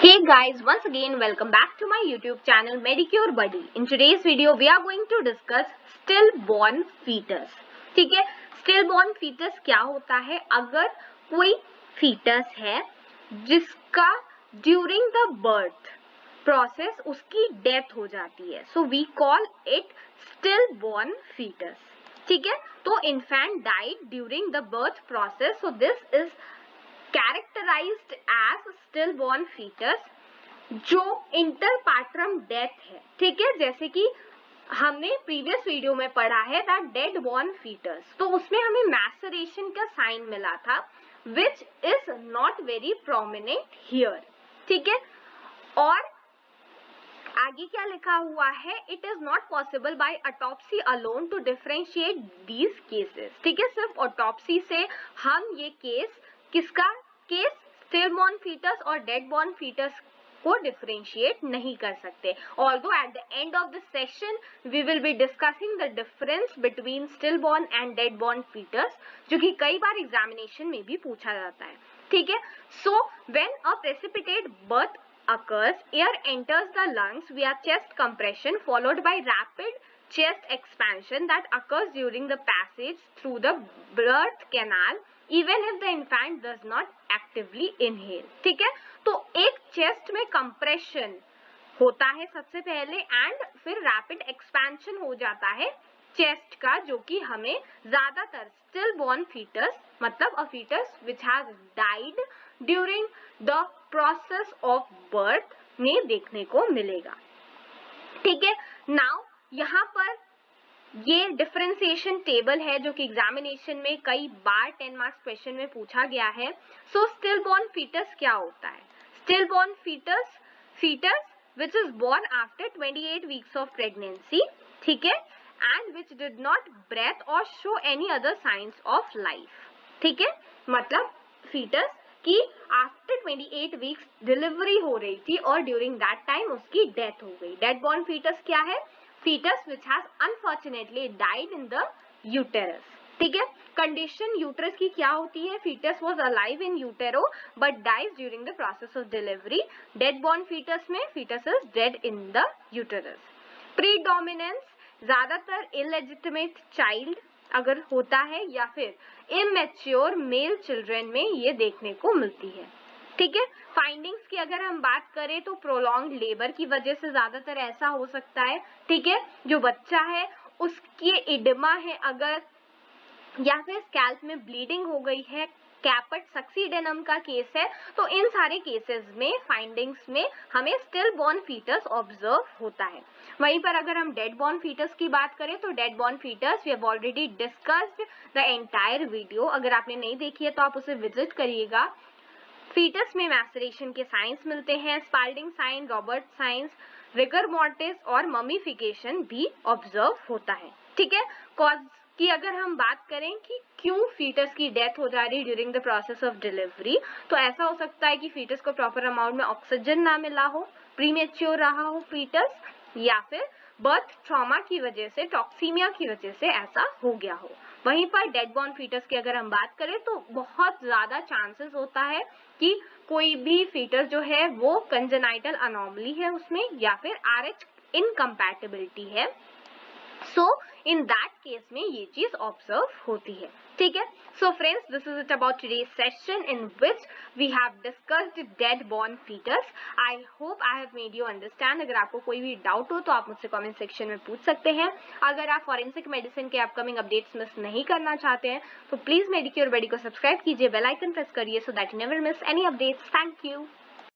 Hey guys, once again welcome back to my YouTube channel Medicure Buddy. In today's video we are going to discuss stillborn fetus. ठीक है, stillborn fetus क्या होता है? अगर कोई fetus है जिसका during the birth process उसकी death हो जाती है, so we call it stillborn fetus. ठीक है, तो infant died during the birth process, so this is characterised as stillborn foetus जो इंटरपार्टरम डेथ है. ठीक है, जैसे कि हमने प्रीवियस वीडियो में पढ़ा है दैट डेड बॉर्न फीटस, तो उसमें हमें मैसरेशन का साइन मिला था which is not very prominent here. ठीक है, और आगे क्या लिखा हुआ है, it is not possible by autopsy alone to differentiate these cases. ठीक है, सिर्फ ऑटोप्सी से हम ये केस किसका केस स्टिलबॉर्न फीटस और डेड बॉर्न फीटस को डिफरेंशिएट नहीं कर सकते. Although at the end of the session we will be discussing the difference between stillborn and dead born foetus, जो कि कई बार एग्जामिनेशन में भी पूछा जाता है. ठीक है, so when a precipitate birth occurs, air enters the lungs via chest compression followed by rapid chest expansion that occurs during the passage through the birth canal even if the infant does not actively inhale. ठीक है, तो एक chest में compression होता है सबसे पहले and फिर रैपिड एक्सपेंशन हो जाता है चेस्ट का, जो कि हमें ज्यादातर स्टिलबॉर्न फीटस मतलब a foetus which has died during the process of birth में देखने को मिलेगा. ठीक है, नाउ यहाँ पर ये डिफरेंशिएशन टेबल है जो कि एग्जामिनेशन में कई बार 10 मार्क्स क्वेश्चन में पूछा गया है. सो स्टिलबॉर्न फीटस क्या होता है? Stillborn foetus which is born after 28 weeks of pregnancy. ठीक है, and which did not breathe और show any other signs of life. ठीक है, मतलब फीटस की आफ्टर 28 वीक्स डिलीवरी हो रही थी और ड्यूरिंग दैट टाइम उसकी डेथ हो गई. डेड बॉर्न फीटस क्या है? fetus which has unfortunately died in the uterus. ठीक है, कंडीशन यूट्रस की क्या होती है? fetus was alive in utero but dies during the process of delivery. dead born fetus में fetus is dead in the uterus. predominance ज्यादातर illegitimate child अगर होता है या फिर immature male children में ये देखने को मिलती है. ठीक है, फाइंडिंग्स की अगर हम बात करें तो प्रोलॉन्ग लेबर की वजह से ज्यादातर ऐसा हो सकता है. ठीक है, जो बच्चा है उसके इडिमा है अगर, या फिर स्कैल्प में ब्लीडिंग हो गई है, कैपट सक्सीडेनम का केस है, तो इन सारे केसेस में फाइंडिंग्स में हमें स्टिलबॉर्न फीटस ऑब्जर्व होता है. वहीं पर अगर हम डेड बॉर्न फीटस की बात करें तो dead born foetus we have already discussed the entire video. अगर आपने नहीं देखी है तो आप उसे विजिट करिएगा. फीटस में मैसरेशन के साइंस मिलते हैं, Spalding sign, Robert signs, rigor mortis और ममीफिकेशन भी ऑब्जर्व होता है. ठीक है, कॉज की अगर हम बात करें कि क्यों फीटस की डेथ हो जा रही है during the process of delivery, तो ऐसा हो सकता है कि फीटस को प्रॉपर अमाउंट में ऑक्सीजन ना मिला हो, प्रीमेच्योर रहा हो फीटस, या फिर बर्थ ट्रॉमा की वजह से, टॉक्सीमिया की वजह से ऐसा हो गया हो. वहीं पर डेड बॉर्न फीटस की अगर हम बात करें तो बहुत ज्यादा चांसेस होता है कि कोई भी फीटस जो है वो कंजेनाइटल अनोमली है उसमें, या फिर RH इनकम्पैटिबिलिटी है. सो इन दैट केस में ये चीज ऑब्जर्व होती है. ठीक है, so friends, this is it about today's session in which we have discussed dead born foetus. I hope I have made you understand. अगर आपको कोई भी डाउट हो तो आप मुझसे कमेंट सेक्शन में पूछ सकते हैं. अगर आप फॉरेंसिक मेडिसिन के अपकमिंग अपडेट्स मिस नहीं करना चाहते हैं तो प्लीज मेडिक्योर बडी को सब्सक्राइब कीजिए, बेल आइकन प्रेस करिए so that you never miss any updates. Thank you.